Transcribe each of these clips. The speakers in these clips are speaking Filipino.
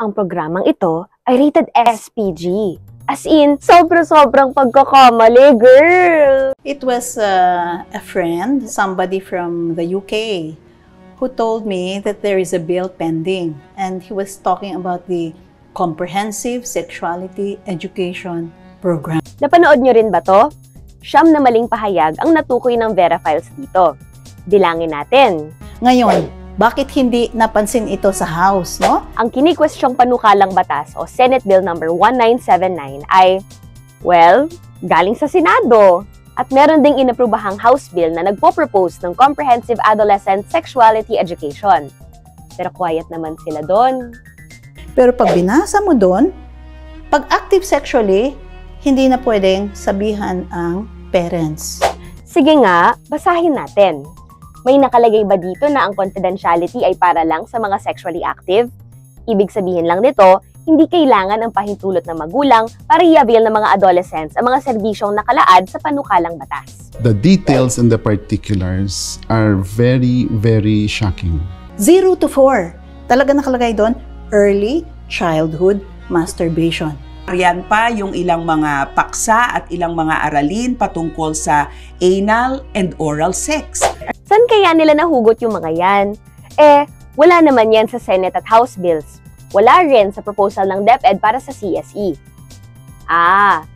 Ang programang ito ay rated SPG. As in, sobrang pagkakamali, girl! It was a friend, somebody from the UK, who told me that there is a bill pending. And he was talking about the Comprehensive Sexuality Education Program. Napanood nyo rin ba to? Siyam na maling pahayag ang natukoy ng Vera Files dito. Bilangin natin. Ngayon, bakit hindi napansin ito sa House, no? Ang kinikwestyong panukalang batas o Senate Bill number 1979 ay, well, galing sa Senado. At meron ding inaprubahang House Bill na nagpo-propose ng Comprehensive Adolescent Sexuality Education. Pero quiet naman sila doon. Pero pag binasa mo doon, pag active sexually, hindi na pwedeng sabihan ang parents. Sige nga, basahin natin. May nakalagay ba dito na ang confidentiality ay para lang sa mga sexually active? Ibig sabihin lang nito, hindi kailangan ang pahintulot ng magulang para i-avail ng mga adolescents ang mga serbisyong nakalaad sa panukalang batas. The details and the particulars are very shocking. 0 to 4. Talaga nakalagay doon, early childhood masturbation. Yan pa yung ilang mga paksa at ilang mga aralin patungkol sa anal and oral sex. Saan kaya nila nahugot yung mga yan? Wala naman yan sa Senate at House bills. Wala rin sa proposal ng DepEd para sa CSE.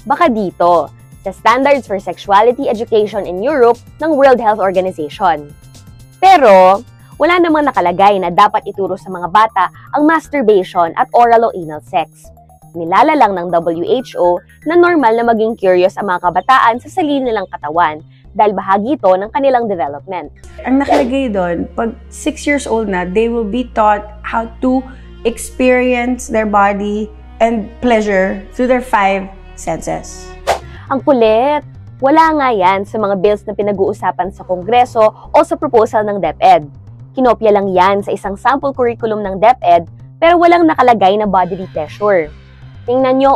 Baka dito, sa Standards for Sexuality Education in Europe ng World Health Organization. Pero, wala namang nakalagay na dapat ituro sa mga bata ang masturbation at oral o anal sex. Nilala lang ng WHO na normal na maging curious ang mga kabataan sa sarili nilang katawan dahil bahagi ito ng kanilang development. Ang nakalagay doon, pag 6 years old na, they will be taught how to experience their body and pleasure through their 5 senses. Ang kulit! Wala nga yan sa mga bills na pinag-uusapan sa Kongreso o sa proposal ng DepEd. Kinopya lang yan sa isang sample curriculum ng DepEd pero walang nakalagay na bodily pleasure. Tingnan nyo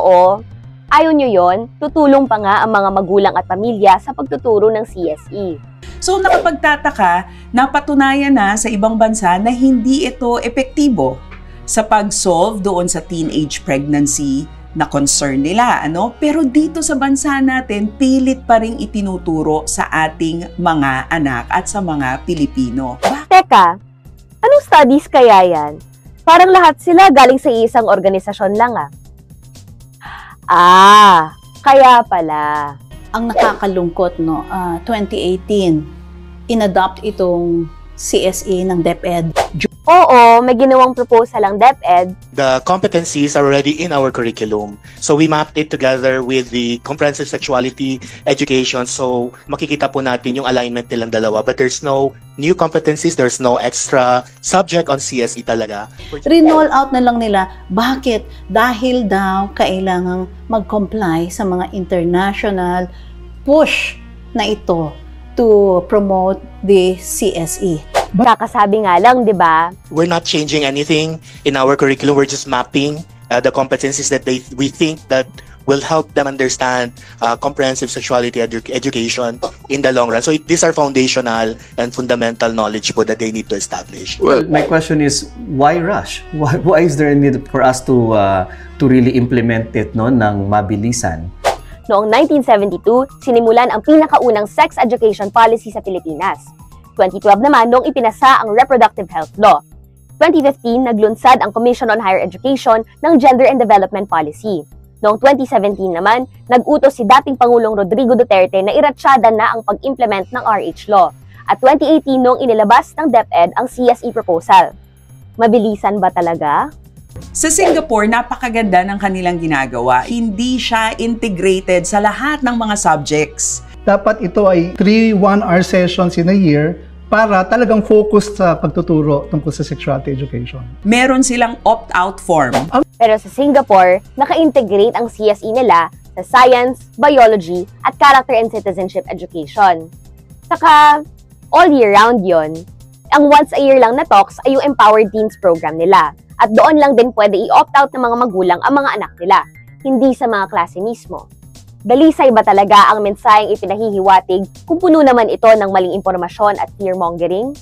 ayaw nyo yon, tutulong pa nga ang mga magulang at pamilya sa pagtuturo ng CSE. So nakapagtataka, napatunayan na sa ibang bansa na hindi ito epektibo sa pag-solve doon sa teenage pregnancy na concern nila. Pero dito sa bansa natin, pilit pa rin itinuturo sa ating mga anak at sa mga Pilipino. Teka, anong studies kaya yan? Parang lahat sila galing sa isang organisasyon lang kaya pala. Ang nakakalungkot, 2018, inadopt itong CSE ng DepEd. Oo, may ginawang proposal ang DepEd. The competencies are already in our curriculum. So we mapped it together with the Comprehensive Sexuality Education. So makikita po natin yung alignment nilang dalawa. But there's no new competencies, there's no extra subject on CSE talaga. Rinroll out na lang nila. Bakit? Dahil daw kailangang mag-comply sa mga international push na ito to promote the CSE. Kakasabi nga lang, di ba? We're not changing anything in our curriculum. We're just mapping the competencies that we think that will help them understand comprehensive sexuality education in the long run. So these are foundational and fundamental knowledge po that they need to establish. Well, my question is, why rush? Why is there a need for us to really implement it ng mabilisan? Noong 1972, sinimulan ang pinakaunang sex education policy sa Pilipinas. 2012 naman noong ipinasa ang Reproductive Health Law. 2015, naglunsad ang Commission on Higher Education ng Gender and Development Policy. Noong 2017 naman, nag-utos si dating Pangulong Rodrigo Duterte na iratsyada na ang pag-implement ng RH Law. At 2018 noong inilabas ng DepEd ang CSE proposal. Mabilisan ba talaga? Sa Singapore, napakaganda ng kanilang ginagawa. Hindi siya integrated sa lahat ng mga subjects. Dapat ito ay 3 one-hour sessions in a year para talagang focus sa pagtuturo tungkol sa sexuality education. Meron silang opt-out form. Pero sa Singapore, naka-integrate ang CSE nila sa Science, Biology, at Character and Citizenship Education. Saka, all year round yon. Ang once a year lang na talks ay yung Empowered Teens program nila. At doon lang din pwede i-opt-out ng mga magulang ang mga anak nila, hindi sa mga klase mismo. Dalisay ba talaga ang mensaheng ipinahihiwatig kung puno naman ito ng maling impormasyon at fear-mongering?